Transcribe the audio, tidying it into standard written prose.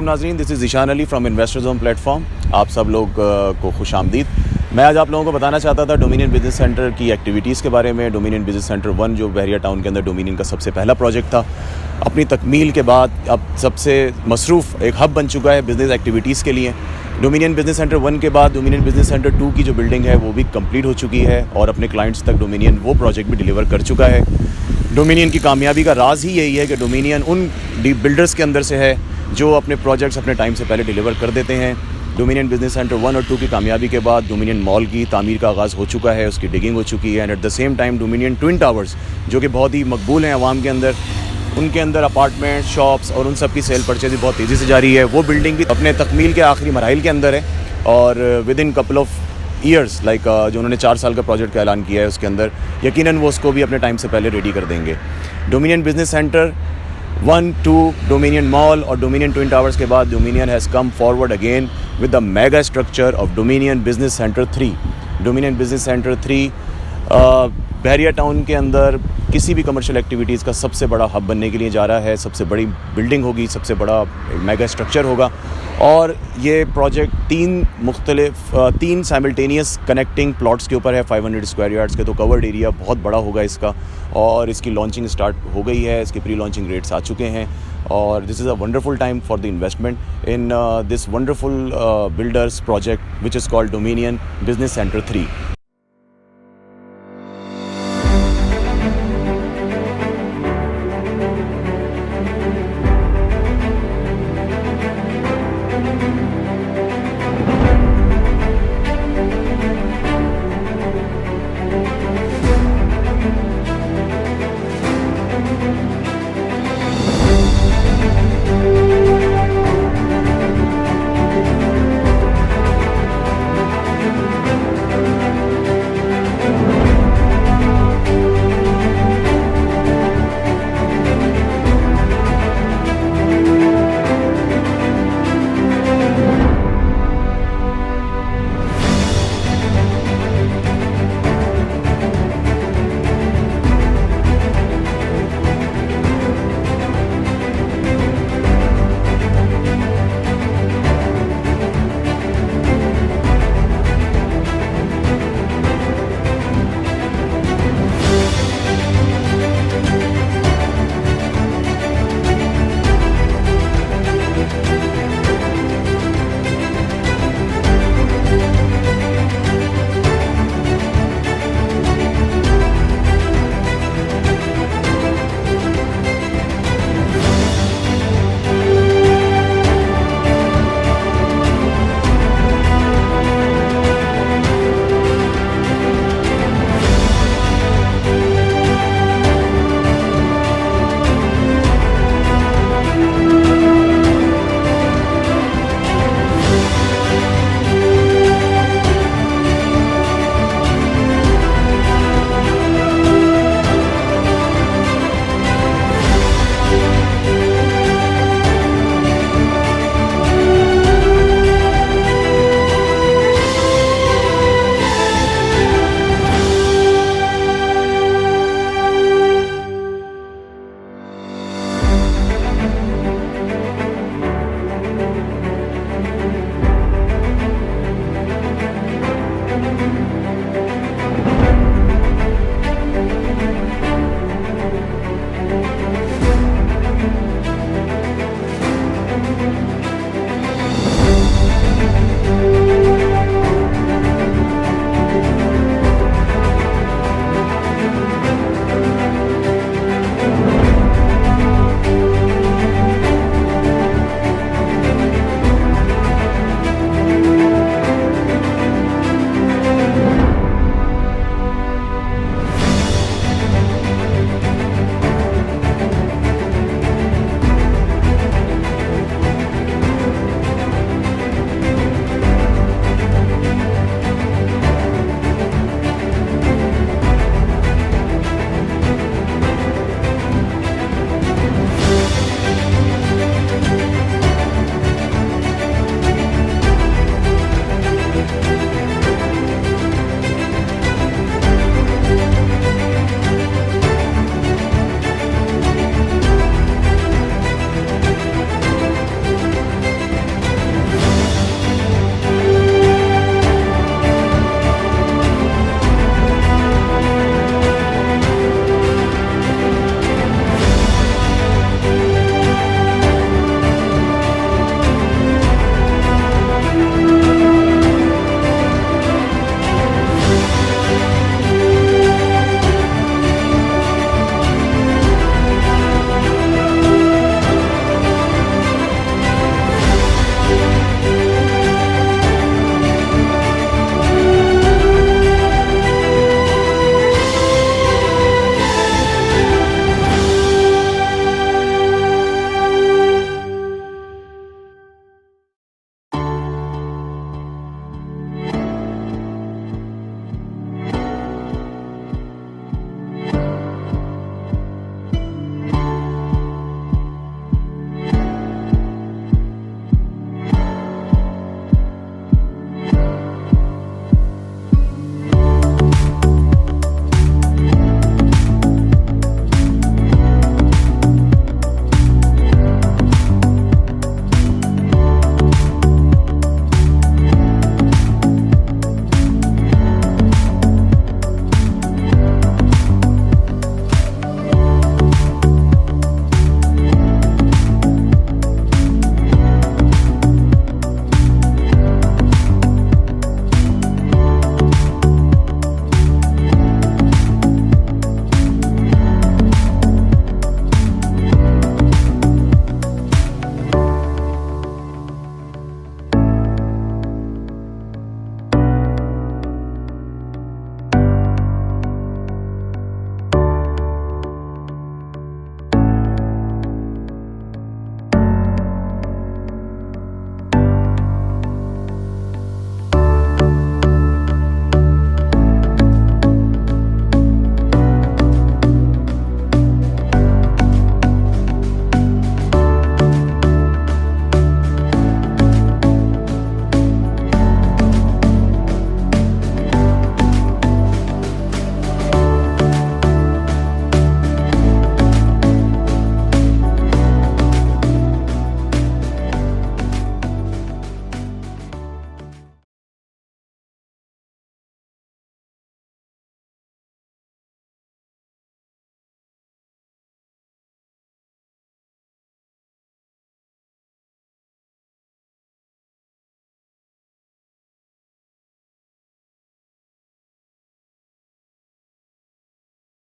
नाज़रीन, this is Ishaan Ali from investors home platform. आप सब लोग को खुश आमदीद। मैं आज आप लोगों को बताना चाहता था डोमिनियन बिज़नेस सेंटर की एक्टिविटीज़ के बारे में। डोमिनियन बिज़नेस सेंटर 1 जो बहरिया टाउन के अंदर डोमिनियन का सबसे पहला प्रोजेक्ट था, अपनी तकमील के बाद अब सबसे मसरूफ़ एक हब बन चुका है बिज़नेस एक्टिविटीज़ के लिए। डोमिनियन बिज़नेस सेंटर 1 के बाद डोमिनियन बिज़नेस सेंटर 2 की जो बिल्डिंग है वो भी कंप्लीट हो चुकी है और अपने क्लाइंट्स तक डोमिनियन वो प्रोजेक्ट भी डिलीवर कर चुका है। डोमिनियन की कामयाबी का राज ही यही है कि डोमिनियन उन बिल्डर्स के अंदर से है जो अपने प्रोजेक्ट्स अपने टाइम से पहले डिलीवर कर देते हैं। डोमिनियन बिज़नेस सेंटर 1 और 2 की कामयाबी के बाद डोमिनियन मॉल की तामीर का आगाज़ हो चुका है, उसकी डिगिंग हो चुकी है। And at the same time dominion twin towers जो कि बहुत ही मकबूल हैं आवाम के अंदर, उनके अंदर अपार्टमेंट, शॉप्स और उन सब की सेल परचेज भी बहुत तेज़ी से जारी है। वो बिल्डिंग भी अपने तकमील के आखिरी मराइल के अंदर है और with in couple of years जो उन्होंने 4 साल का प्रोजेक्ट का ऐलान किया है उसके अंदर यकीनन वो उसको भी अपने टाइम से पहले रेडी कर देंगे। Dominion business centre 1, 2, dominion mall और डोमिनियन ट्विन टावर्स के बाद dominion has come forward again with the mega structure of dominion business centre 3। Dominion business centre 3 Bahria town के अंदर किसी भी कमर्शियल एक्टिविटीज़ का सबसे बड़ा हब बनने के लिए जा रहा है। सबसे बड़ी बिल्डिंग होगी, सबसे बड़ा मेगा स्ट्रक्चर होगा और ये प्रोजेक्ट 3 साइमल्टेनियस कनेक्टिंग प्लॉट्स के ऊपर है 500 स्क्वायर यार्ड्स के। तो कवर्ड एरिया बहुत बड़ा होगा इसका और इसकी लॉन्चिंग स्टार्ट हो गई है, इसके प्री लॉन्चिंग रेट्स आ चुके हैं और this is a wonderful time for the investment in this wonderful builders project which is called dominion business centre 3।